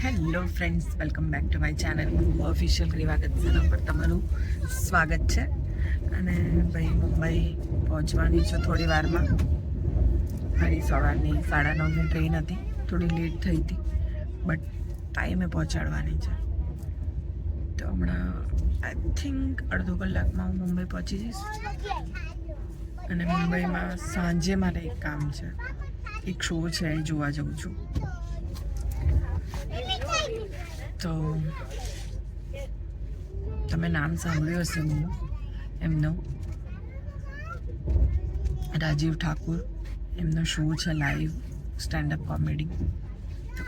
Hello friends, welcome back to my channel official Riva Gajjana પર તમારું સ્વાગત છે. અને ભાઈ મુંબઈ પહોંચવાની છે થોડી વારમાં. મારી સવારની 9:30ની ટ્રેન હતી, થોડી લેટ થઈ હતી, બટ ટાઈમે પહોંચાડવાની છે. તો હમણાં આઈ થિંક અડધો કલાકમાં હું મુંબઈ પહોંચી જઈશ. અને મુંબઈમાં સાંજે મારે એક કામ છે, એક શો છે, એ જોવા જઉં છું. તો તમે નામ સાંભળ્યું હશે એમનો, રાજીવ ઠાકુર. એમનો શો છે લાઈવ સ્ટેન્ડઅપ કોમેડી. તો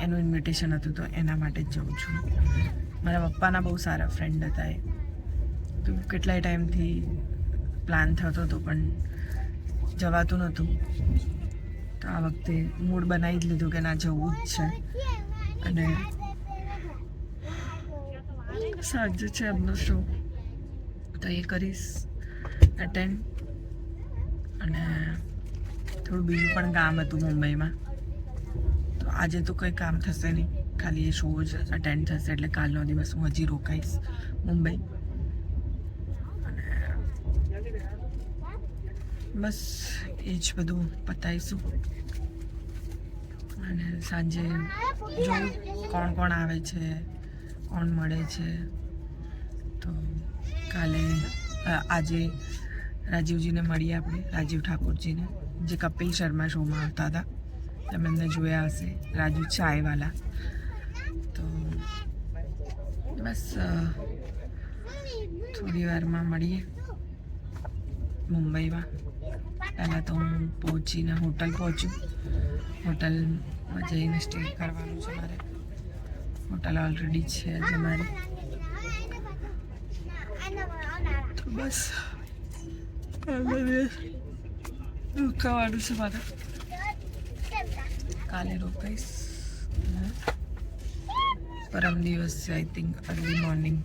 એનું ઇન્વિટેશન હતું, તો એના માટે જ જઉં છું. મારા પપ્પાના બહુ સારા ફ્રેન્ડ હતા એ. તો કેટલાય ટાઈમથી પ્લાન થતો હતો, પણ જવાતું નહોતું. તો આ વખતે મૂડ બનાવી જ લીધું કે ના, જવું જ છે. અને સાંજે છે એમનો શો, તો એ કરીશ અટેન્ડ. અને થોડું બીજું પણ કામ હતું મુંબઈમાં, તો આજે તો કંઈ કામ થશે નહીં, ખાલી એ શો જ અટેન્ડ થશે. એટલે કાલનો દિવસ હું હજી રોકાઈશ મુંબઈ. અને બસ એ જ બધું પતાવીશું. અને સાંજે જોઉં કોણ કોણ આવે છે, કોણ મળે છે. તો કાલે આજે રાજીવજીને મળીએ આપણે, રાજીવ ઠાકુરજીને, જે કપિલ શર્મા શોમાં આવતા હતા. તમે એમને જોયા હશે, રાજુ ચાયવાલા. તો બસ થોડી વારમાં મળીએ મુંબઈમાં. પહેલાં તો હું પહોંચીને હોટલ પહોંચું. હોટલમાં જઈને સ્ટે કરવાનું છે મારે. હોટલ ઓલરેડી છે જ મારી. તો બસ રોકાવાનું છે મારે. કાલે રોકાઈશ. પરમ દિવસે આઈ થિંક અર્લી મોર્નિંગ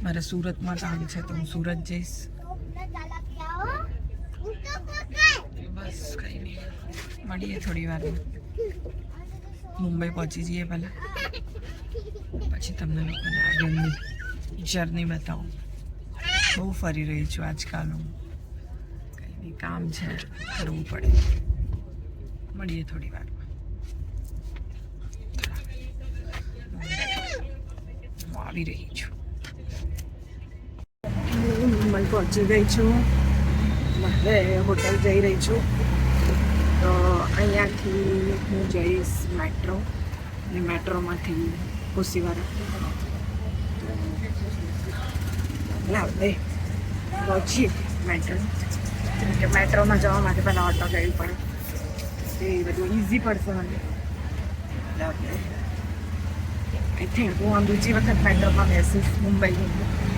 મારે સુરતમાં કામ છે, તો હું સુરત જઈશ. બસ કંઈ નહીં, મળીએ થોડી વારમાં. મુંબઈ પહોંચી જઈએ પહેલાં, પછી તમને લોકોને આગળની જર્ની બતાવું. બહુ ફરી રહી છું આજકાલ હું. કંઈ નહીં, કામ છે, કરવું પડે. મળીએ થોડી વારમાં. હું આવી રહી છું. મુંબઈ પહોંચી ગઈ છું. હવે હોટલ જઈ રહી છું. તો અહીંયાથી હું જઈશ મેટ્રો, અને મેટ્રોમાંથી ઓશીવારા આપણે પહોંચીએ મેટ્રો. કેમ કે મેટ્રોમાં જવા માટે પહેલાં ઓટો લેવી પડે, એ બધું ઇઝી પડશે મને. આઈ થિંક હું આમ બીજી વખત મેટ્રોમાં બેસીશ મુંબઈની.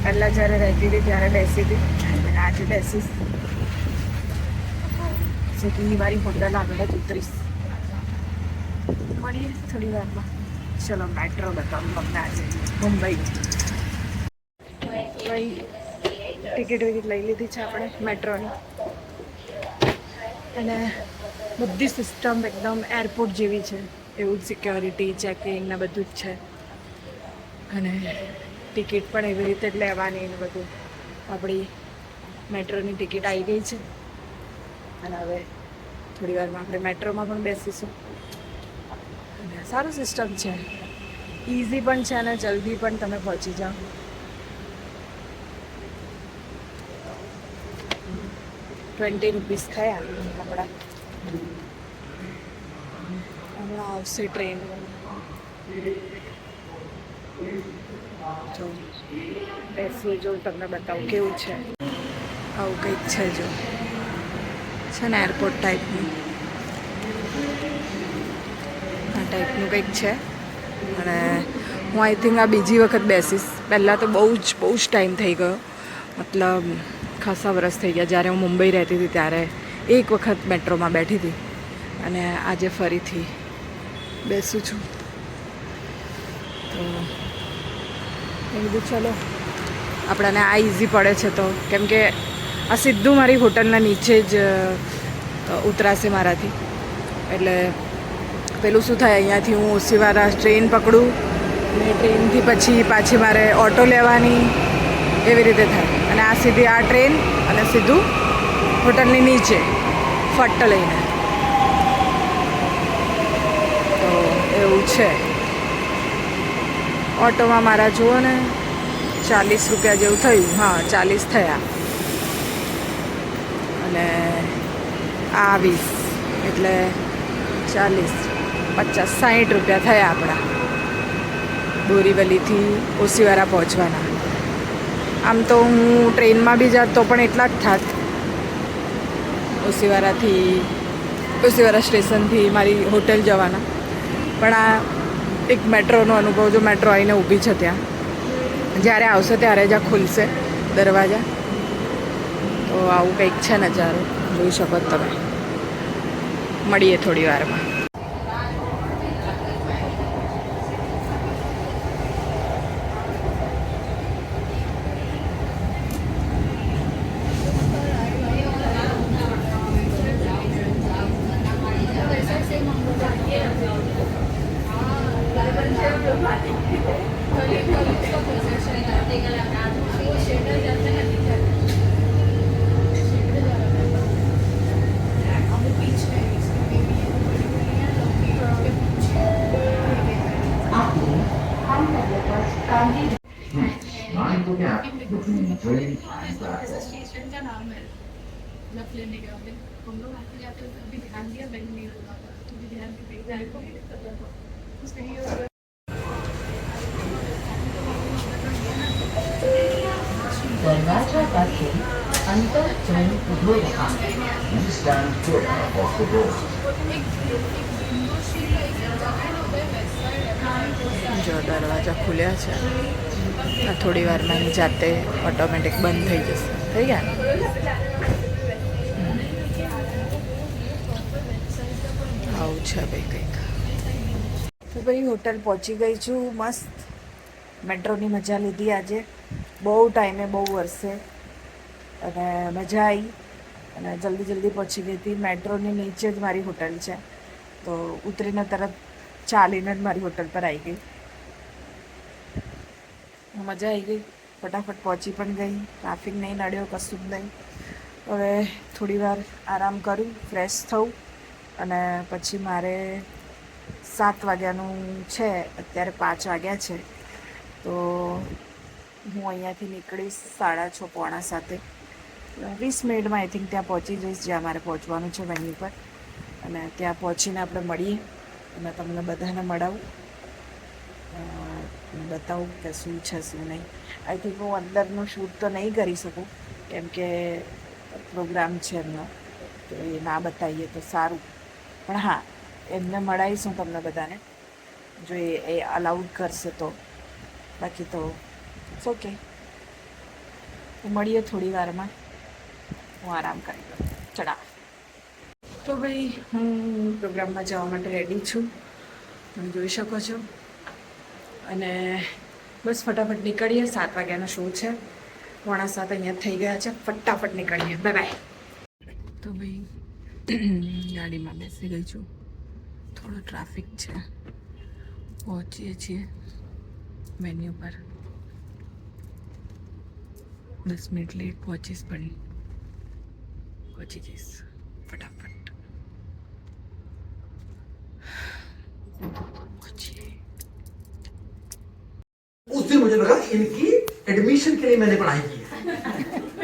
પહેલાં જ્યારે રહેતી હતી ત્યારે બેસી હતી, અને આજે બેસીશ. જેટલી મારી હોટલ આગળ જ ઉતરીશ. મળીએ થોડી વારમાં. ચલો મેટ્રો બતાવું તમને આજે મુંબઈ. ભાઈ ટિકિટ વિકિટ લઈ લીધી છે આપણે મેટ્રોની. અને બધી સિસ્ટમ એકદમ એરપોર્ટ જેવી છે, એવું જ સિક્યોરિટી ચેકિંગ ને બધું જ છે. અને ટિકિટ પણ એવી રીતે જ લેવાની ને બધું. આપણી મેટ્રોની ટિકિટ આવી ગઈ છે. અને હવે થોડી વારમાં આપણે મેટ્રોમાં પણ બેસીશું. અને સારું સિસ્ટમ છે, ઇઝી પણ છે અને જલ્દી પણ તમે પહોંચી જાઓ. ₹20 થયા આપણા. હમણાં આવશે ટ્રેન. જો બેસવું, જો તમને બતાવું કેવું છે. આવું કંઈક છે, જો છે ને એરપોર્ટ ટાઈપનું. આ ટાઈપનું કંઈક છે. અને હું આઈ થિંક આ બીજી વખત બેસીશ. પહેલાં તો બહુ જ ટાઈમ થઈ ગયો, મતલબ ખાસા વરસ થઈ ગયા. જ્યારે હું મુંબઈ રહેતી હતી ત્યારે એક વખત મેટ્રોમાં બેઠી હતી, અને આજે ફરીથી બેસું છું. તો એ બધું ચલો, આપણને આ ઇઝી પડે છે. તો કેમ કે આ સીધું મારી હોટલના નીચે જ ઉતરાશે મારાથી, એટલે પેલું શું થાય, અહીંયાથી હું ઓસીવારા ટ્રેન પકડું અને ટ્રેનથી પછી પાછી મારે ઓટો લેવાની, એવી રીતે થાય. અને આ સીધી આ ટ્રેન અને સીધું હોટલની નીચે ફટ્ટ લઈને. તો એવું છે. ઓટોમાં મારા જુઓ ને 40 રૂપિયા જેવું થયું. હા, 40 થયા. અને આ 20 એટલે 40, 50, 60 રૂપિયા થયા આપણા બોરીવલીથી ઓસીવારા પહોંચવાના. આમ તો હું ટ્રેનમાં બી જાત તો પણ એટલા જ થાત. ઓસીવારા સ્ટેશનથી મારી હોટેલ જવાના. પણ આ એક મેટ્રોનો અનુભવ, જો મેટ્રો આવીને ઊભી છે ત્યાં, જ્યારે આવશે ત્યારે જ આ ખુલશે દરવાજા. તો આવું કંઈક છે નજારો, જોઈ શકો તમે. મળીએ થોડી વારમાં. स्टेशन का नाम है लफ लेने का। हम लोग आते जाते हैं अभी ध्यान दिया, मैंने नहीं लगा तो भी ध्यान को नहीं पता था उसका ये होगा। दरवाजा दाखिल अंतर ट्रेन उभो रहा. Please stand clear of the door. જો દરવાજા ખુલ્યા છે. આ થોડી વારમાં એની જાતે ઓટોમેટિક બંધ થઈ જશે. થઈ ગયા ને? આવું છે ભાઈ કંઈક. તો ભાઈ હોટલ પહોંચી ગઈ છું. મસ્ત મેટ્રોની મજા લીધી આજે. બહુ ટાઈમે, બહુ વર્ષે, અને મજા આવી. અને જલ્દી પહોંચી ગઈ હતી. મેટ્રોની નીચે જ મારી હોટલ છે. તો ઉતરીને તરત ચાલીને જ મારી હોટલ પર આવી ગઈ. મજા આવી ગઈ. ફટાફટ પહોંચી પણ ગઈ. ટ્રાફિક નહીં નડ્યો, કશું જ નહીં. હવે થોડી વાર આરામ કરું, ફ્રેશ થઉં, અને પછી મારે 7 વાગ્યાનું છે. અત્યારે 5 વાગ્યા છે. તો હું અહીંયાથી નીકળીશ 6:30, 6:45. 20 મિનિટમાં આઈ થિંક ત્યાં પહોંચી જઈશ જ્યાં મારે પહોંચવાનું છે વેન્યુ પર. અને ત્યાં પહોંચીને આપણે મળીએ અને તમને બધાને મળાવું, બતાવું કે શું છે શું નહીં. આઈ થિંક હું અંદરનું શૂટ તો નહીં કરી શકું, કેમ કે પ્રોગ્રામ છે એમનો, તો એ ના બતાવીએ તો સારું. પણ હા, એમને મળાવીશ હું તમને બધાને, જો એ અલાઉડ કરશે તો. બાકી તો ઓકે. મળીએ થોડી વારમાં. હું આરામ કરી લઉં. ચડા. તો ભાઈ હું પ્રોગ્રામમાં જવા માટે રેડી છું, તમે જોઈ શકો છો. અને બસ ફટાફટ નીકળીએ. 7 વાગ્યાનો શો છે. 7:15 અહીંયા થઈ ગયા છે. ફટાફટ નીકળીએ. Bye bye. તો ભાઈ ગાડીમાં બેસી ગઈ છું. થોડો ટ્રાફિક છે. પહોંચીએ છીએ વેન્યુ પર. 10 મિનિટ લેટ પહોંચીશ, પણ પહોંચી જઈશ ફટાફટ. उस दिन मुझे लगा इनकी एडमिशन के लिए मैंने पढ़ाई की है,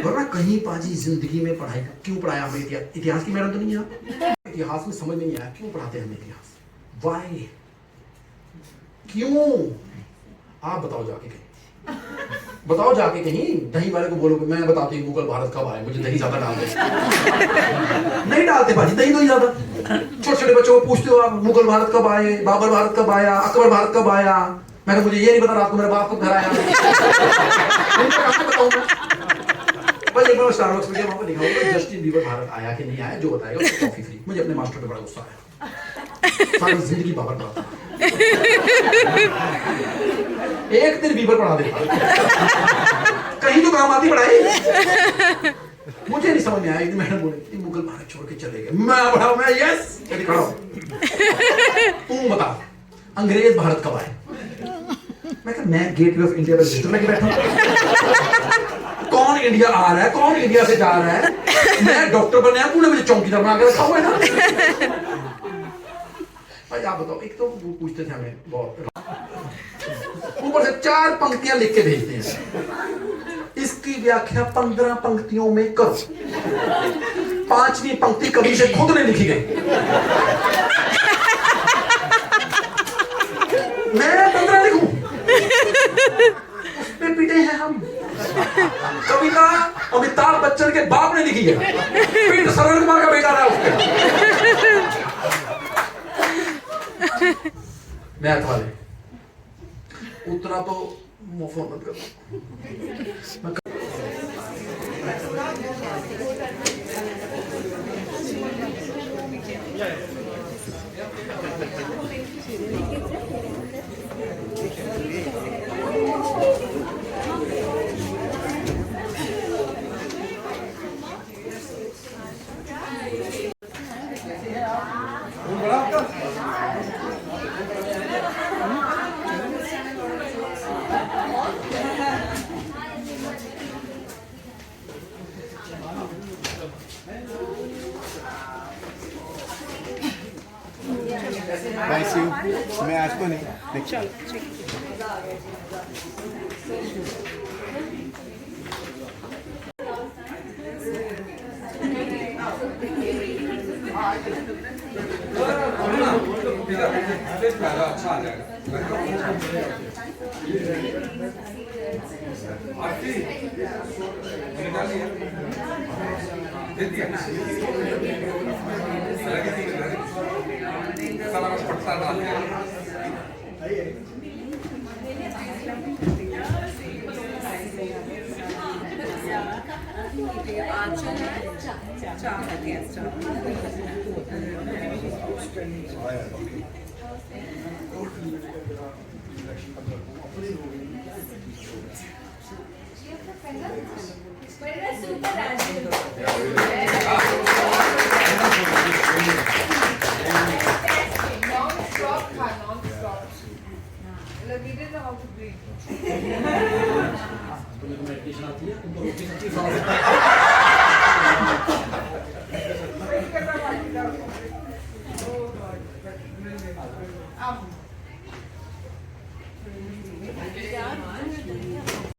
वरना कहीं पाजी जिंदगी में पढ़ाई क्यों पढ़ाया हमें? इतिहास की मैडम तो नहीं है. इतिहास में समझ नहीं आया क्यों पढ़ाते हैं हमें इतिहास. वाई, क्यों? आप बताओ जाके कहीं. बताओ जाके कहीं. दही वाले को बोलो मैं बताती हूँ मुगल भारत कब आए, मुझे दही ज्यादा डाल दे. नहीं डालते भाजी दही, तो ही ज्यादा. छोटे छोटे बच्चों को पूछते हो आप मुगल भारत कब आए, बाबर भारत कब आया, अकबर भारत कब आया. मैं मुझे ये नहीं पता रात को मेरे बाप को घर आया. बताऊँ बस एक बार स्टारबक्स में वहाँ पर लिखा होगा जस्टिन बीबर भारत आया कि नहीं आया, जो बताएगा उसको कॉफी फ्री. मुझे अपने मास्टर पे बड़ा गुस्सा आया. सारी जिंदगी बाबर पढ़ाता, एक दिन बीबर पढ़ा देता. कहीं तो काम आती पढ़ाई. मुझे नहीं समझ में आया। एक दिन मैडम बोली कि मुगल भारत छोड़ के चले गए। मैं यस चलिए खड़ा हो। तू बता अंग्रेज भारत कब आए? मैं कहा मैं गेटवे ऑफ इंडिया पर विजिटर लेके बैठा हूं। कौन इंडिया आ रहा है, कौन इंडिया से जा रहा है? मैं डॉक्टर बनने आया, तूने मुझे चौकीदार बना के रखा हुआ है ना। भाई आप बताओ, एक तो वो पूछते थे हमें बहुत, ऊपर से 4 पंक्तियां लिख के भेजते हैं, इसकी व्याख्या 15 पंक्तियों में करो। 5वीं पंक्ति कवि से खुद ने लिखी गई। मैं 15 लिखूं? उसपे पिटे हैं हम। कविता अमिताभ बच्चन के बाप ने लिखी है, पीट सरल कुमार का बेटा रहा उसपे। मैथ वाले उतना तो फोन मत करो। Nice you. मैं आज को नहीं देखा। अच्छा आ जाएगा। पड़ता डालते हैं। Super